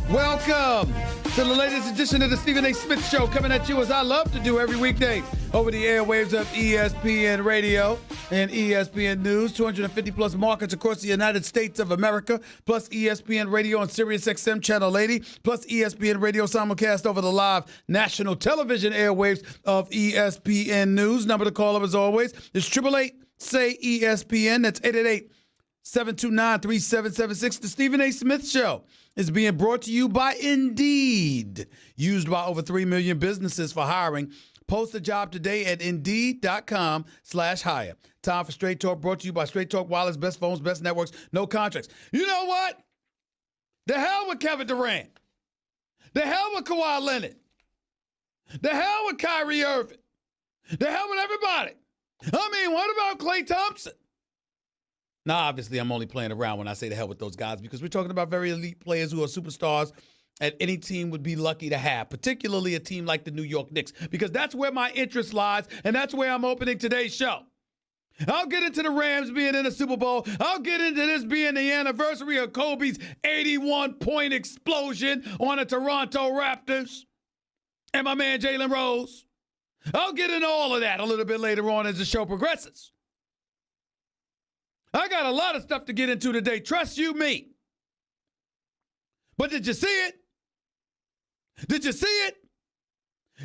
Welcome to the latest edition of the Stephen A. Smith Show, coming at you as I love to do every weekday over the airwaves of ESPN Radio and ESPN News. 250 plus markets across the United States of America, plus ESPN Radio on Sirius XM Channel 80, plus ESPN Radio simulcast over the live national television airwaves of ESPN News. Number to call up as always is 888-SAY-ESPN. That's 888-729-3776. The Stephen A. Smith Show is being brought to you by Indeed, used by over 3 million businesses for hiring. Post a job today at Indeed.com/hire. Time for Straight Talk, brought to you by Straight Talk Wireless, best phones, best networks, no contracts. You know what? The hell with Kevin Durant. The hell with Kawhi Leonard. The hell with Kyrie Irving. The hell with everybody. I mean, what about Klay Thompson? Now, obviously, I'm only playing around when I say the hell with those guys because we're talking about very elite players who are superstars that any team would be lucky to have, particularly a team like the New York Knicks, because that's where my interest lies, and that's where I'm opening today's show. I'll get into the Rams being in the Super Bowl. I'll get into this being the anniversary of Kobe's 81-point explosion on the Toronto Raptors and my man Jalen Rose. I'll get into all of that a little bit later on as the show progresses. I got a lot of stuff to get into today. Trust you me. But did you see it? Did you see it?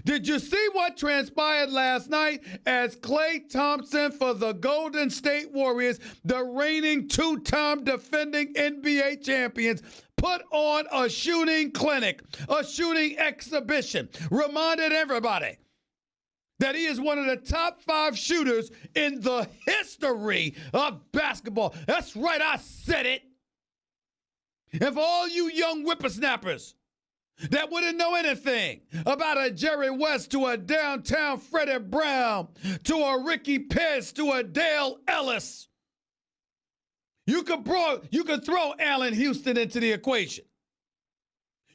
Did you see what transpired last night as Klay Thompson for the Golden State Warriors, the reigning two-time defending NBA champions, put on a shooting clinic, a shooting exhibition, reminded everybody that he is one of the top 5 shooters in the history of basketball. That's right, I said it. And for all you young whippersnappers that wouldn't know anything about a Jerry West to a downtown Freddie Brown to a Ricky Pierce to a Dale Ellis, you could throw Allen Houston into the equation.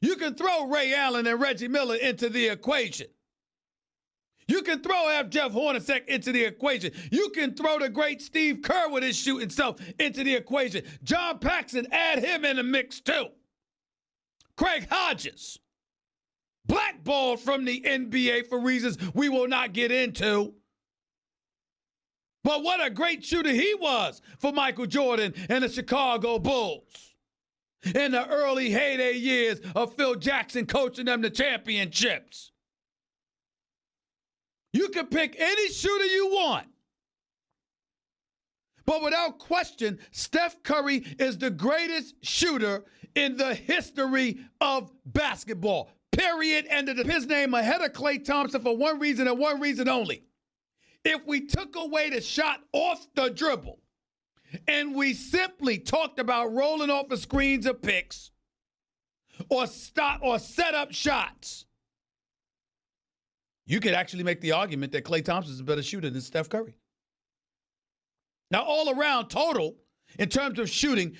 You can throw Ray Allen and Reggie Miller into the equation. You can throw Jeff Hornacek into the equation. You can throw the great Steve Kerr with his shooting self into the equation. John Paxson, add him in the mix too. Craig Hodges, blackballed from the NBA for reasons we will not get into. But what a great shooter he was for Michael Jordan and the Chicago Bulls in the early heyday years of Phil Jackson coaching them to championships. You can pick any shooter you want. But without question, Steph Curry is the greatest shooter in the history of basketball. Period. End of his name ahead of Klay Thompson for one reason and one reason only. If we took away the shot off the dribble and we simply talked about rolling off the screens of picks or set up shots, you could actually make the argument that Klay Thompson is a better shooter than Steph Curry. Now, all around total, in terms of shooting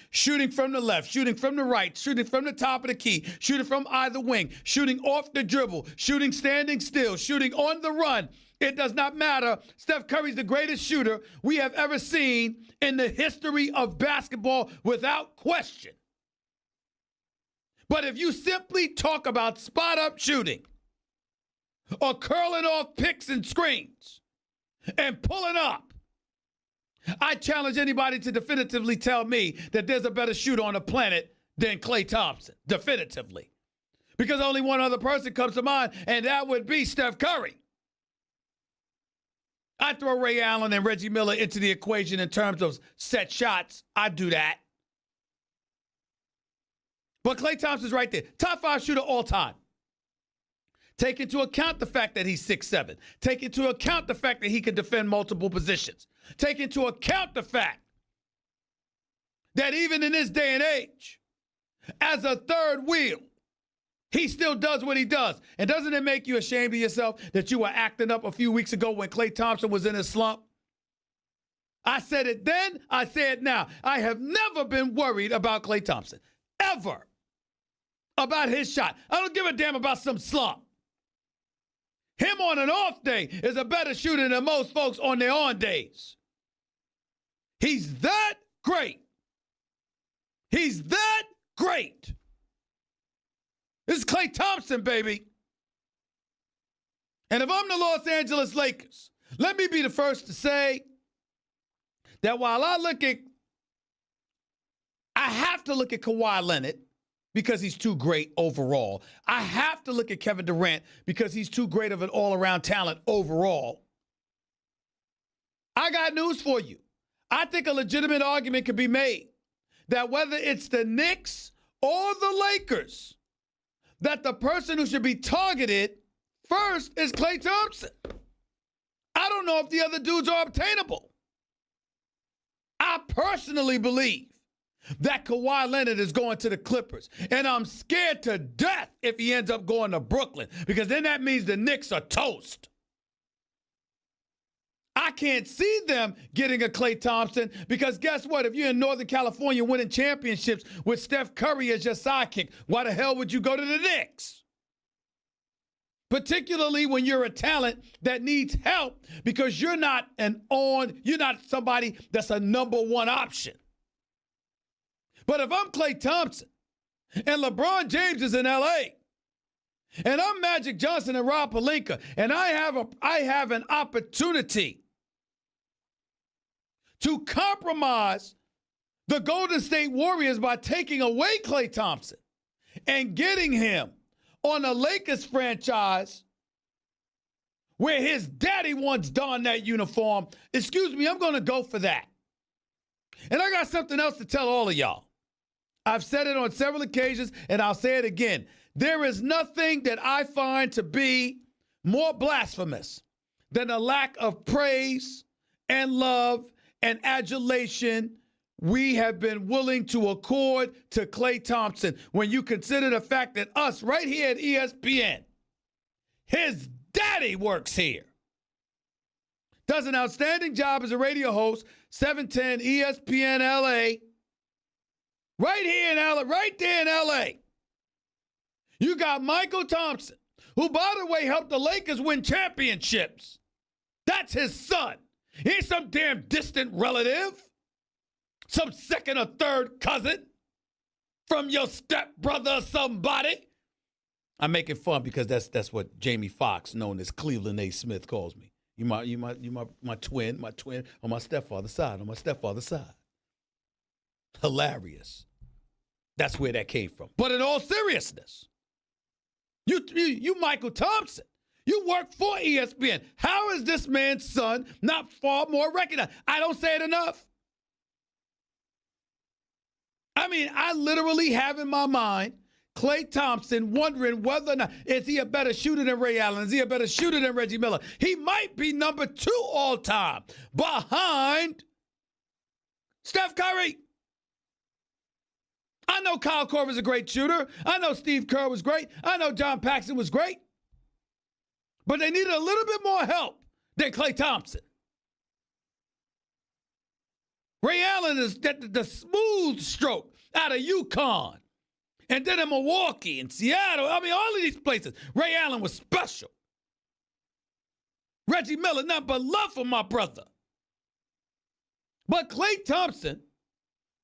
from the left, shooting from the right, shooting from the top of the key, shooting from either wing, shooting off the dribble, shooting standing still, shooting on the run, it does not matter. Steph Curry's the greatest shooter we have ever seen in the history of basketball without question. But if you simply talk about spot-up shooting, or curling off picks and screens and pulling up, I challenge anybody to definitively tell me that there's a better shooter on the planet than Klay Thompson. Definitively. Because only one other person comes to mind, and that would be Steph Curry. I throw Ray Allen and Reggie Miller into the equation in terms of set shots. I do that. But Klay Thompson's right there. Top 5 shooter all time. Take into account the fact that he's 6'7". Take into account the fact that he can defend multiple positions. Take into account the fact that even in this day and age, as a third wheel, he still does what he does. And doesn't it make you ashamed of yourself that you were acting up a few weeks ago when Klay Thompson was in his slump? I said it then, I say it now. I have never been worried about Klay Thompson, ever, about his shot. I don't give a damn about some slump. Him on an off day is a better shooter than most folks on their on days. He's that great. He's that great. This is Klay Thompson, baby. And if I'm the Los Angeles Lakers, let me be the first to say that while I have to look at Kawhi Leonard because he's too great overall. I have to look at Kevin Durant because he's too great of an all-around talent overall. I got news for you. I think a legitimate argument could be made that whether it's the Knicks or the Lakers, that the person who should be targeted first is Klay Thompson. I don't know if the other dudes are obtainable. I personally believe that Kawhi Leonard is going to the Clippers, and I'm scared to death if he ends up going to Brooklyn, because then that means the Knicks are toast. I can't see them getting a Klay Thompson because guess what? If you're in Northern California winning championships with Steph Curry as your sidekick, why the hell would you go to the Knicks? Particularly when you're a talent that needs help because you're not somebody that's a number one option. But if I'm Klay Thompson and LeBron James is in L.A., and I'm Magic Johnson and Rob Pelinka, and I have an opportunity to compromise the Golden State Warriors by taking away Klay Thompson and getting him on a Lakers franchise where his daddy once donned that uniform, excuse me, I'm going to go for that. And I got something else to tell all of y'all. I've said it on several occasions, and I'll say it again. There is nothing that I find to be more blasphemous than a lack of praise and love and adulation we have been willing to accord to Klay Thompson when you consider the fact that us right here at ESPN, his daddy works here. Does an outstanding job as a radio host, 710 ESPN LA. Right here in LA, right there in LA. You got Michael Thompson, who, by the way, helped the Lakers win championships. That's his son. He ain't some damn distant relative, some second or third cousin from your stepbrother or somebody. I'm making fun because that's what Jamie Foxx, known as Cleveland A. Smith, calls me. You my twin on my stepfather's side. Hilarious. That's where that came from. But in all seriousness, you Michael Thompson, you work for ESPN. How is this man's son not far more recognized? I don't say it enough. I mean, I literally have in my mind Klay Thompson wondering whether or not, is he a better shooter than Ray Allen? Is he a better shooter than Reggie Miller? He might be number 2 all time behind Steph Curry. I know Kyle Korver's a great shooter. I know Steve Kerr was great. I know John Paxson was great. But they needed a little bit more help than Klay Thompson. Ray Allen is the smooth stroke out of UConn. And then in Milwaukee and Seattle. I mean, all of these places. Ray Allen was special. Reggie Miller, nothing but love for my brother. But Klay Thompson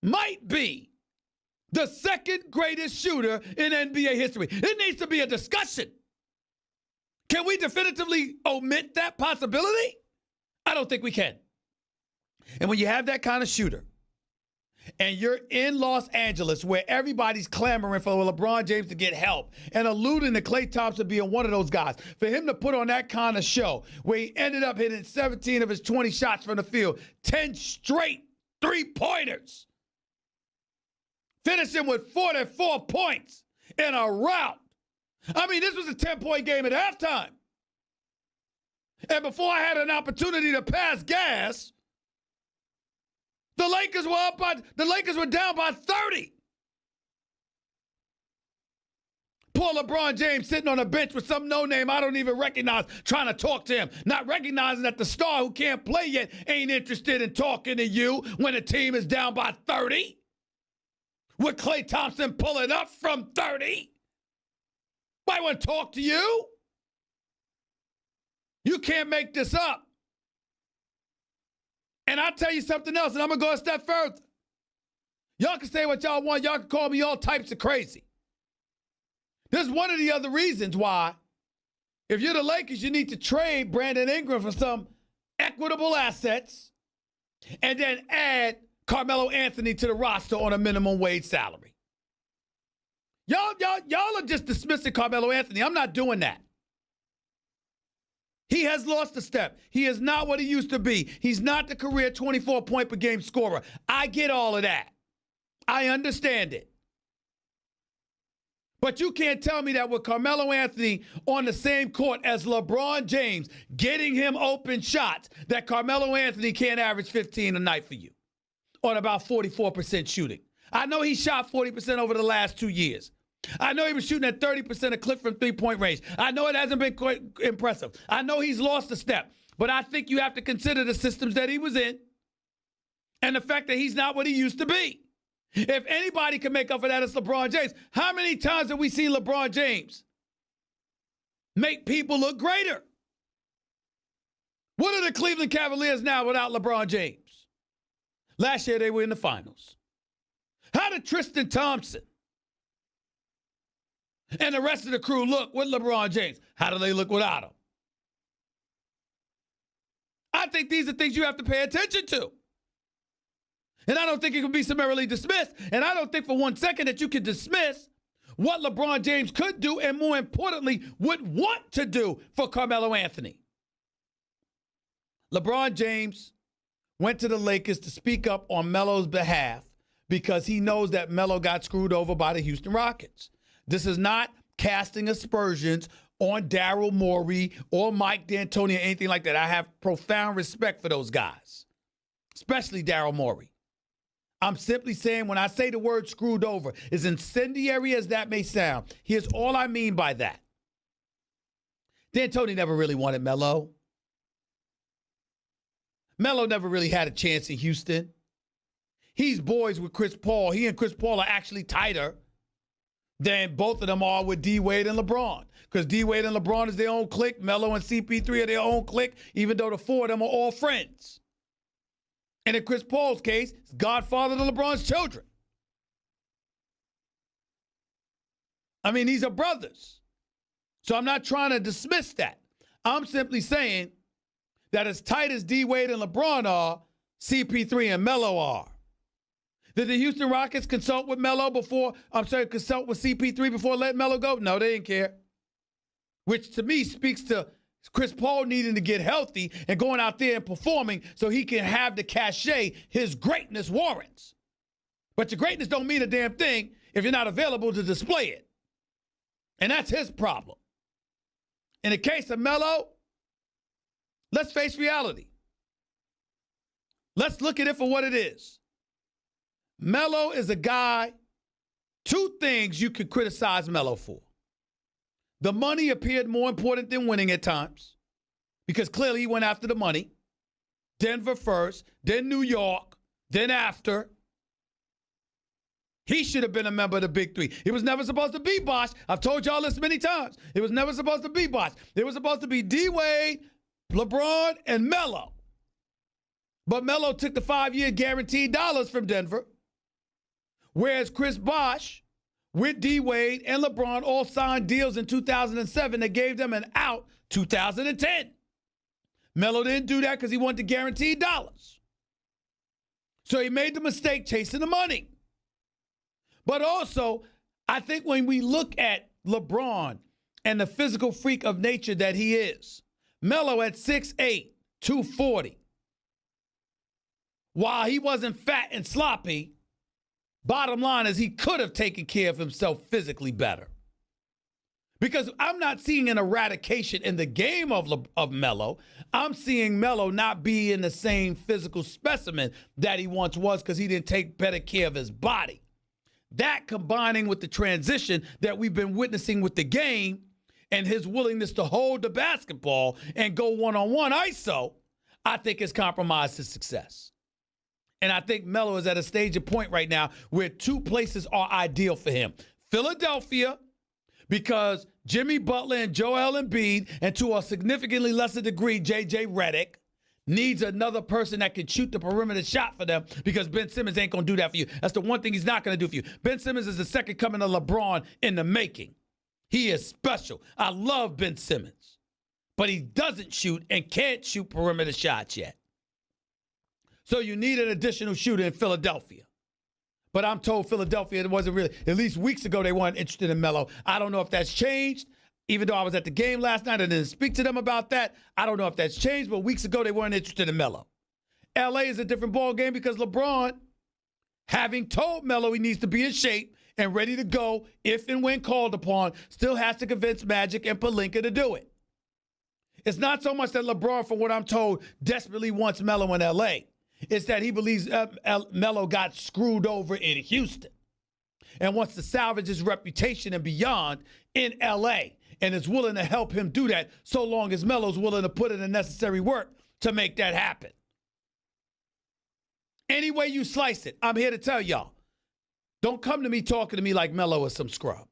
might be the second greatest shooter in NBA history. It needs to be a discussion. Can we definitively omit that possibility? I don't think we can. And when you have that kind of shooter, and you're in Los Angeles where everybody's clamoring for LeBron James to get help and alluding to Klay Thompson being one of those guys, for him to put on that kind of show where he ended up hitting 17 of his 20 shots from the field, 10 straight three-pointers, finishing with 44 points in a rout. I mean, this was a 10-point game at halftime. And before I had an opportunity to pass gas, the Lakers were down by 30. Poor LeBron James sitting on a bench with some no-name I don't even recognize trying to talk to him. Not recognizing that the star who can't play yet ain't interested in talking to you when the team is down by 30. With Klay Thompson pulling up from 30. Might want to talk to you. You can't make this up. And I'll tell you something else, and I'm going to go a step further. Y'all can say what y'all want. Y'all can call me all types of crazy. This is one of the other reasons why, if you're the Lakers, you need to trade Brandon Ingram for some equitable assets and then add Carmelo Anthony to the roster on a minimum wage salary. Y'all are just dismissing Carmelo Anthony. I'm not doing that. He has lost a step. He is not what he used to be. He's not the career 24-point-per-game scorer. I get all of that. I understand it. But you can't tell me that with Carmelo Anthony on the same court as LeBron James, getting him open shots, that Carmelo Anthony can't average 15 a night for you on about 44% shooting. I know he shot 40% over the last 2 years. I know he was shooting at 30% a clip from three-point range. I know it hasn't been quite impressive. I know he's lost a step. But I think you have to consider the systems that he was in and the fact that he's not what he used to be. If anybody can make up for that, it's LeBron James. How many times have we seen LeBron James make people look greater? What are the Cleveland Cavaliers now without LeBron James? Last year, they were in the finals. How did Tristan Thompson and the rest of the crew look with LeBron James? How do they look without him? I think these are things you have to pay attention to. And I don't think it can be summarily dismissed. And I don't think for 1 second that you can dismiss what LeBron James could do and, more importantly, would want to do for Carmelo Anthony. LeBron James went to the Lakers to speak up on Melo's behalf because he knows that Melo got screwed over by the Houston Rockets. This is not casting aspersions on Daryl Morey or Mike D'Antoni or anything like that. I have profound respect for those guys, especially Daryl Morey. I'm simply saying when I say the word screwed over, as incendiary as that may sound, here's all I mean by that. D'Antoni never really wanted Melo. Melo never really had a chance in Houston. He's boys with Chris Paul. He and Chris Paul are actually tighter than both of them are with D-Wade and LeBron. Because D-Wade and LeBron is their own clique. Melo and CP3 are their own clique, even though the four of them are all friends. And in Chris Paul's case, he's godfather to LeBron's children. I mean, these are brothers. So I'm not trying to dismiss that. I'm simply saying that as tight as D-Wade and LeBron are, CP3 and Melo are. Did the Houston Rockets consult with consult with CP3 before letting Melo go? No, they didn't care. Which to me speaks to Chris Paul needing to get healthy and going out there and performing so he can have the cachet his greatness warrants. But your greatness don't mean a damn thing if you're not available to display it. And that's his problem. In the case of Melo, let's face reality. Let's look at it for what it is. Melo is a guy, two things you could criticize Melo for. The money appeared more important than winning at times because clearly he went after the money. Denver first, then New York, then after. He should have been a member of the Big Three. It was never supposed to be Bosh. I've told y'all this many times. It was never supposed to be Bosh. It was supposed to be D-Wade, LeBron, and Melo. But Melo took the 5-year guaranteed dollars from Denver, whereas Chris Bosh with D-Wade and LeBron all signed deals in 2007 that gave them an out 2010. Melo didn't do that because he wanted the guaranteed dollars. So he made the mistake chasing the money. But also, I think when we look at LeBron and the physical freak of nature that he is, Melo at 6'8", 240, while he wasn't fat and sloppy, bottom line is he could have taken care of himself physically better. Because I'm not seeing an eradication in the game of Melo. I'm seeing Melo not be in the same physical specimen that he once was because he didn't take better care of his body. That combining with the transition that we've been witnessing with the game and his willingness to hold the basketball and go one-on-one ISO, I think has compromised his success. And I think Melo is at a stage of point right now where two places are ideal for him. Philadelphia, because Jimmy Butler and Joel Embiid, and to a significantly lesser degree, J.J. Redick, needs another person that can shoot the perimeter shot for them because Ben Simmons ain't going to do that for you. That's the one thing he's not going to do for you. Ben Simmons is the second coming of LeBron in the making. He is special. I love Ben Simmons, but he doesn't shoot and can't shoot perimeter shots yet. So you need an additional shooter in Philadelphia. But I'm told Philadelphia, it wasn't really, at least weeks ago, they weren't interested in Melo. I don't know if that's changed. Even though I was at the game last night and didn't speak to them about that, I don't know if that's changed, but weeks ago they weren't interested in Melo. LA is a different ball game because LeBron, having told Melo he needs to be in shape and ready to go if and when called upon, still has to convince Magic and Pelinka to do it. It's not so much that LeBron, from what I'm told, desperately wants Melo in LA. It's that he believes Melo got screwed over in Houston and wants to salvage his reputation and beyond in LA, and is willing to help him do that so long as Melo's willing to put in the necessary work to make that happen. Any way you slice it, I'm here to tell y'all, don't come to me talking to me like Melo is some scrub.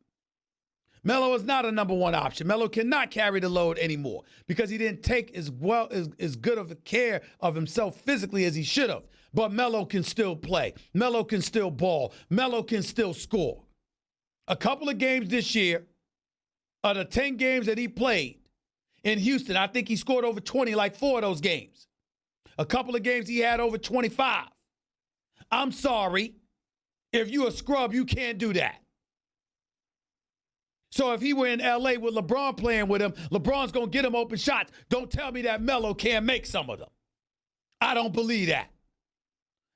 Melo is not a number one option. Melo cannot carry the load anymore because he didn't take as good of a care of himself physically as he should have. But Melo can still play. Melo can still ball. Melo can still score. A couple of games this year, of the 10 games that he played in Houston, I think he scored over 20 like 4 of those games. A couple of games he had over 25. I'm sorry. If you're a scrub, you can't do that. So if he were in L.A. with LeBron playing with him, LeBron's going to get him open shots. Don't tell me that Melo can't make some of them. I don't believe that.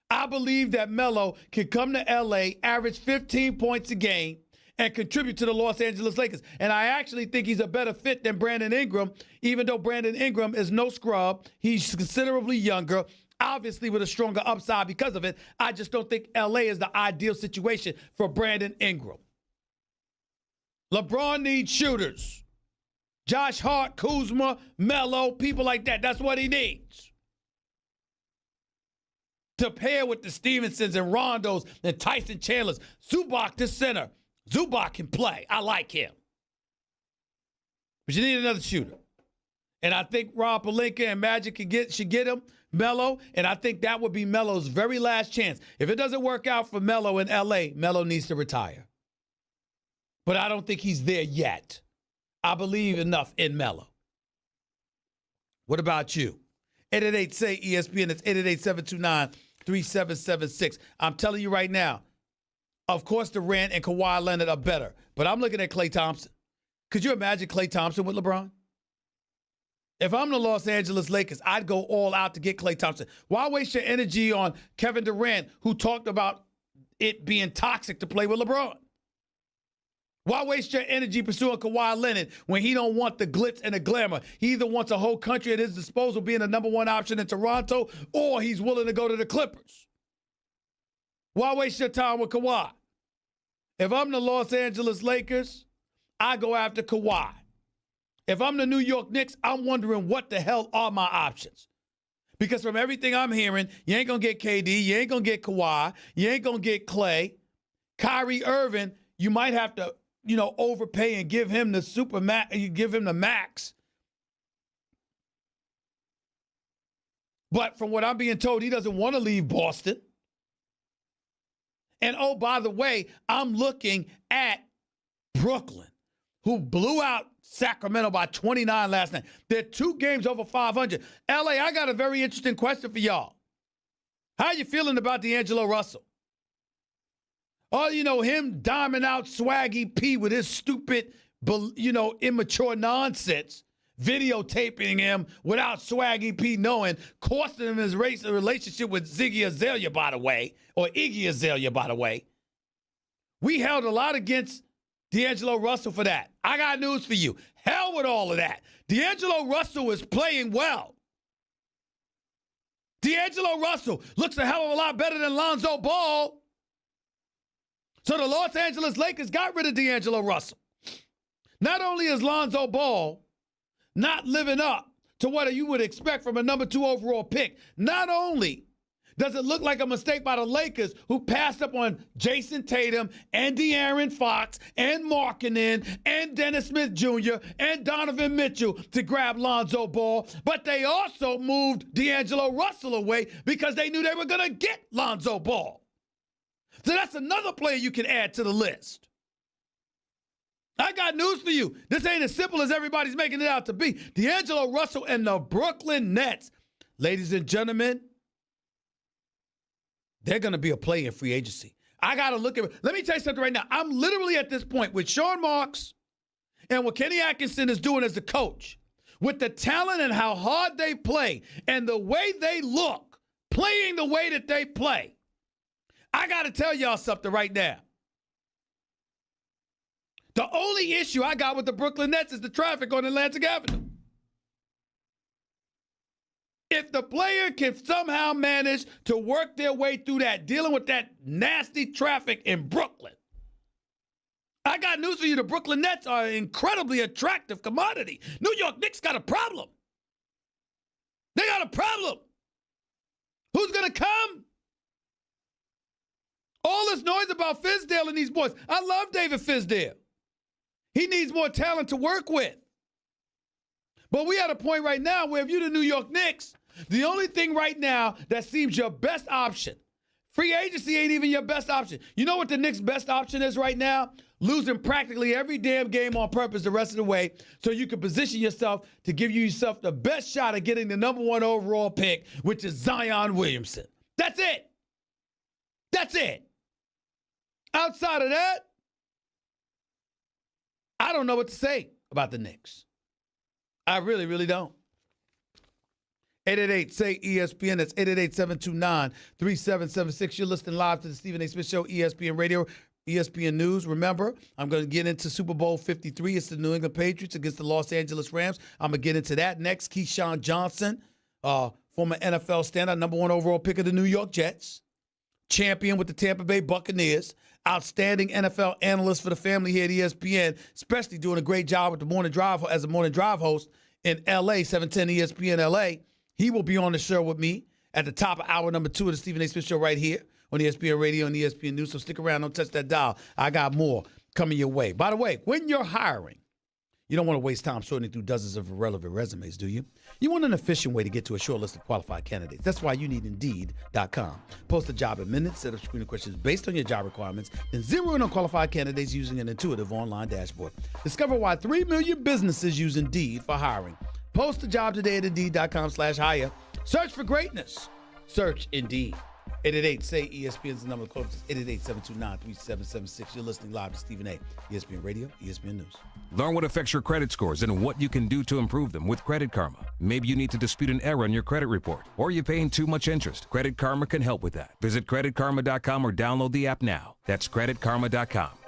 I believe that Melo can come to L.A., average 15 points a game, and contribute to the Los Angeles Lakers. And I actually think he's a better fit than Brandon Ingram, even though Brandon Ingram is no scrub. He's considerably younger, obviously with a stronger upside because of it. I just don't think L.A. is the ideal situation for Brandon Ingram. LeBron needs shooters. Josh Hart, Kuzma, Melo, people like that. That's what he needs. To pair with the Stevensons and Rondos and Tyson Chandlers. Zubac to center. Zubac can play. I like him. But you need another shooter. And I think Rob Pelinka and Magic should get him, Melo, and I think that would be Melo's very last chance. If it doesn't work out for Melo in L.A., Melo needs to retire. But I don't think he's there yet. I believe enough in Melo. What about you? 888-SAY-ESPN. It's 888-729-3776. I'm telling you right now, of course, Durant and Kawhi Leonard are better. But I'm looking at Klay Thompson. Could you imagine Klay Thompson with LeBron? If I'm the Los Angeles Lakers, I'd go all out to get Klay Thompson. Why waste your energy on Kevin Durant, who talked about it being toxic to play with LeBron? Why waste your energy pursuing Kawhi Leonard when he don't want the glitz and the glamour? He either wants a whole country at his disposal being the number one option in Toronto, or he's willing to go to the Clippers. Why waste your time with Kawhi? If I'm the Los Angeles Lakers, I go after Kawhi. If I'm the New York Knicks, I'm wondering what the hell are my options. Because from everything I'm hearing, you ain't going to get KD, you ain't going to get Kawhi, you ain't going to get Klay. Kyrie Irving, you might have to, overpay and give him the super max, you give him the max. But from what I'm being told, he doesn't want to leave Boston. And oh, by the way, I'm looking at Brooklyn, who blew out Sacramento by 29 last night. They're 2 games over 500. LA, I got a very interesting question for y'all. How you feeling about D'Angelo Russell? Oh, him diming out Swaggy P with his stupid, immature nonsense, videotaping him without Swaggy P knowing, costing him his relationship with Ziggy Azalea, by the way, or Iggy Azalea, by the way. We held a lot against D'Angelo Russell for that. I got news for you. Hell with all of that. D'Angelo Russell is playing well. D'Angelo Russell looks a hell of a lot better than Lonzo Ball. So the Los Angeles Lakers got rid of D'Angelo Russell. Not only is Lonzo Ball not living up to what you would expect from a number 2 overall pick, not only does it look like a mistake by the Lakers, who passed up on Jason Tatum and De'Aaron Fox and Markkanen and Dennis Smith Jr. and Donovan Mitchell to grab Lonzo Ball, but they also moved D'Angelo Russell away because they knew they were going to get Lonzo Ball. So that's another player you can add to the list. I got news for you. This ain't as simple as everybody's making it out to be. D'Angelo Russell and the Brooklyn Nets. Ladies and gentlemen, they're going to be a play in free agency. I got to look at it. Let me tell you something right now. I'm literally at this point with Sean Marks and what Kenny Atkinson is doing as the coach, with the talent and how hard they play and the way they look, playing the way that they play. I got to tell y'all something right now. The only issue I got with the Brooklyn Nets is the traffic on Atlantic Avenue. If the player can somehow manage to work their way through that, dealing with that nasty traffic in Brooklyn, I got news for you. The Brooklyn Nets are an incredibly attractive commodity. New York Knicks got a problem. They got a problem. Who's going to come? All this noise about Fizdale and these boys. I love David Fizdale. He needs more talent to work with. But we at a point right now where if you're the New York Knicks, the only thing right now that seems your best option, free agency ain't even your best option. You know what the Knicks' best option is right now? Losing practically every damn game on purpose the rest of the way so you can position yourself to give yourself the best shot at getting the number 1 overall pick, which is Zion Williamson. That's it. That's it. Outside of that, I don't know what to say about the Knicks. I really, really don't. 888-SAY-ESPN. That's 888-729-3776. You're listening live to the Stephen A. Smith Show, ESPN Radio, ESPN News. Remember, I'm going to get into Super Bowl 53. It's the New England Patriots against the Los Angeles Rams. I'm going to get into that next. Keyshawn Johnson, former NFL standout, number 1 overall pick of the New York Jets, champion with the Tampa Bay Buccaneers, outstanding NFL analyst for the family here at ESPN, especially doing a great job with the morning drive as a morning drive host in LA, 710 ESPN LA. He will be on the show with me at the top of hour number 2 of the Stephen A. Smith Show right here on ESPN Radio and ESPN News. So stick around. Don't touch that dial. I got more coming your way. By the way, when you're hiring, you don't want to waste time sorting through dozens of irrelevant resumes, do you? You want an efficient way to get to a short list of qualified candidates. That's why you need Indeed.com. Post a job in minutes, set up screening questions based on your job requirements, then zero in on qualified candidates using an intuitive online dashboard. Discover why 3 million businesses use Indeed for hiring. Post a job today at Indeed.com/hire. Search for greatness. Search Indeed. 888-SAY-ESPN is the number of closest. 888-729-3776. You're listening live to Stephen A. ESPN Radio, ESPN News. Learn what affects your credit scores and what you can do to improve them with Credit Karma. Maybe you need to dispute an error in your credit report, or you're paying too much interest. Credit Karma can help with that. Visit creditkarma.com or download the app now. That's creditkarma.com.